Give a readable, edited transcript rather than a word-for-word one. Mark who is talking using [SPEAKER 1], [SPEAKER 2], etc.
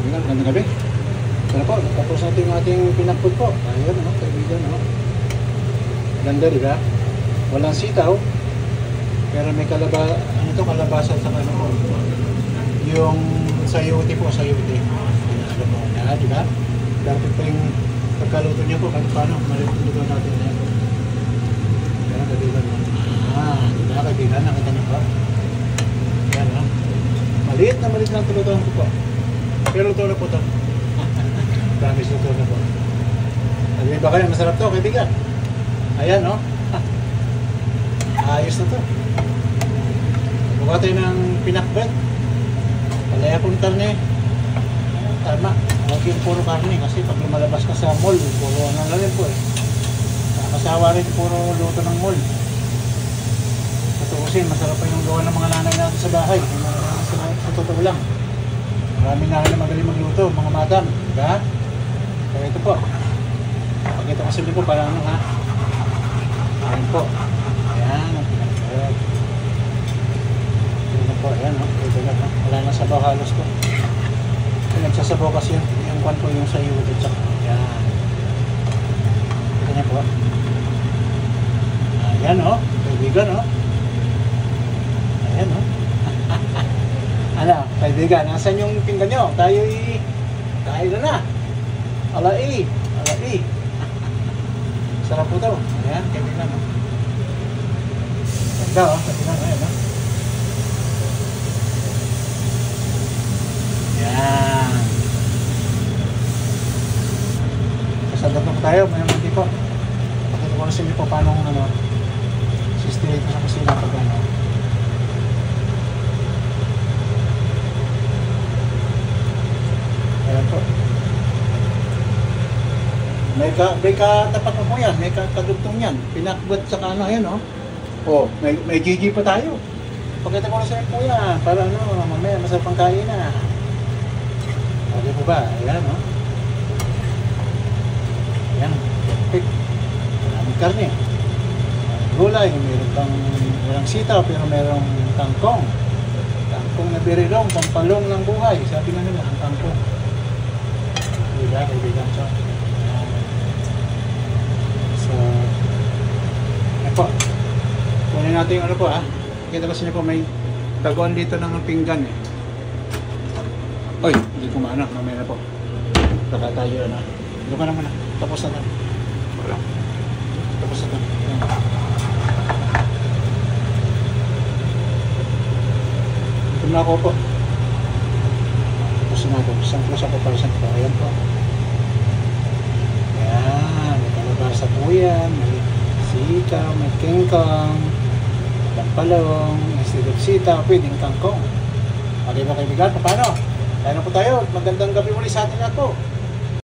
[SPEAKER 1] kaibigan, magandang gabi. Ano po, tapos natin yung ating pinakput po. Ayun, no, kaibigan, no. Ganda, di ba? Walang sitaw. Pero may ano to, kalabasa sa ano po. Yung sayote po, sayote. Alam mo, di ba? Dapat pa yung pagkaluto niya po, kahit paano, maluluto natin yan. Yan, kaibigan, no. Di ba, kaibigan, nakita niyo po? Yan, no. Maliit lang tulutuan ko po. Pero luto na po ito. Promise luto na po. Sabihin ba kayo, masarap to, kaibigan? Ayan, no? Ayos na to. Buka tayo ng pinakbet. Palaya pong karne. Tama. Huwag yung puro karne kasi pag lumalabas ka sa mall, puro ano na rin po eh. Nakakasawa rin puro luto ng mall. Tutuusin, masarap pa yung gawa ng mga nanay natin sa bahay. Sa totoo lang. Maraming nanay na magaling magluto, mga madam. Diba? Kaya ito po. Pakita ko sa inyo po para ano ha. Ayan po. Ayan. Ayan po. Ayan o. Ito na. Wala na sabaw halos po. Nagsasabaw kasi yung kwan po yung sayo. Ayan. Ito na po. Ayan o. Kaibigan o. Ayan o. Ano, kaibigan, nasan yung pinggan nyo? Tayo'y kain na. Alai. Sarap po ito. Ayan, kaibigan o. Ganda o, kaibigan o. Ayan o. Ayan. Kasadap na po tayo, may mga po. Pakita ko na sa inyo po paano ano, sistema ito sa kusina pag ano. Ayan po. May katapat mo po yan, may kadugtong yan. Pinakbot sa ano, ayan o. Oh, may GG pa tayo. Pakita ko na sa inyo po yan, para ano, mamaya masarap ang kain na. Okay po ba? Ayan o. Ayan, perfect. Maraming karne. Gulay, meron pang walang sitaw, pero merong kangkong. Kangkong na birilong, pampalong ng buhay. Sabi nga nila, ang kangkong. Diba, kaibigan siya. So, ayan po. Kunin natin yung ano po ha. Kita kasi niyo po may taguan dito ng pinggan eh. Oy, hindi ko maano, mamaya na po. Baka tayo na. Ito ka naman na. Tapos na. Wala. Tapos na. Ayan. Ito na ako po. Tapos na ako. Samplos ako para sa ito. Ayan po. Ayan. May kalabasa po yan. May sitaw, may kingkong, pampalong, instead of sitaw, pwedeng kangkong. Okay ba kaibigan? Paano? Kaya na po tayo. Magandang gabi muli sa atin lahat po.